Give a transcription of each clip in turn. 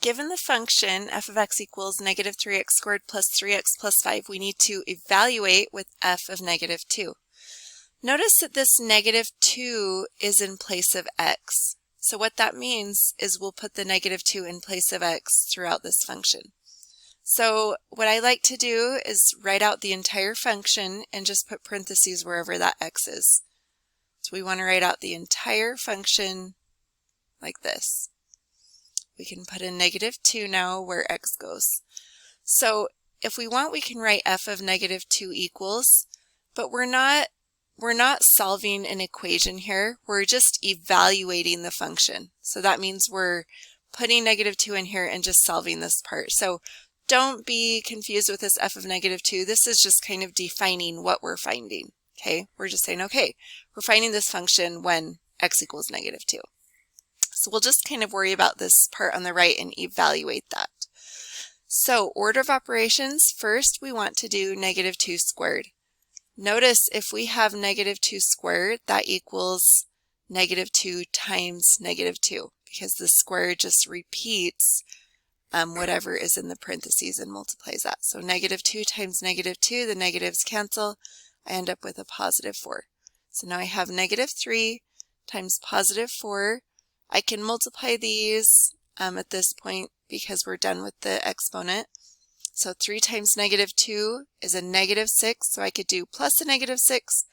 Given the function f of x equals negative 3x squared plus 3x plus 5, we need to evaluate with f of negative 2. Notice that this negative 2 is in place of x. So what that means is we'll put the negative 2 in place of x throughout this function. So what I like to do is write out the entire function and just put parentheses wherever that x is. So we want to write out the entire function like this. We can put in negative 2 now where x goes. So if we want, we can write f of negative 2 equals, but we're not solving an equation here. We're just evaluating the function. So that means we're putting negative 2 in here and just solving this part. So don't be confused with this f of negative 2. This is just kind of defining what we're finding. Okay, we're just saying, okay, we're finding this function when x equals negative 2. So we'll just kind of worry about this part on the right and evaluate that. So order of operations, first we want to do negative 2 squared. Notice if we have negative 2 squared, that equals negative 2 times negative 2, because the square just repeats whatever is in the parentheses and multiplies that. So negative 2 times negative 2, the negatives cancel. I end up with a positive 4. So now I have negative 3 times positive 4. I can multiply these at this point because we're done with the exponent. So 3 times negative 2 is a negative 6, so I could do plus a negative 6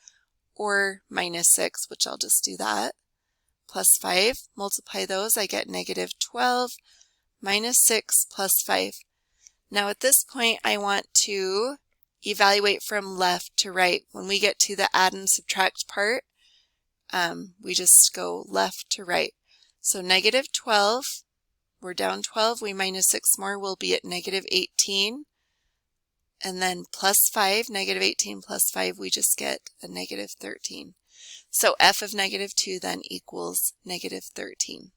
or minus 6, which I'll just do that. Plus 5, multiply those, I get negative 12 minus 6 plus 5. Now at this point I want to evaluate from left to right. When we get to the add and subtract part, we just go left to right. So negative 12, we're down 12, we minus 6 more, we'll be at negative 18. And then plus 5, negative 18 plus 5, we just get a negative 13. So f of negative 2 then equals negative 13.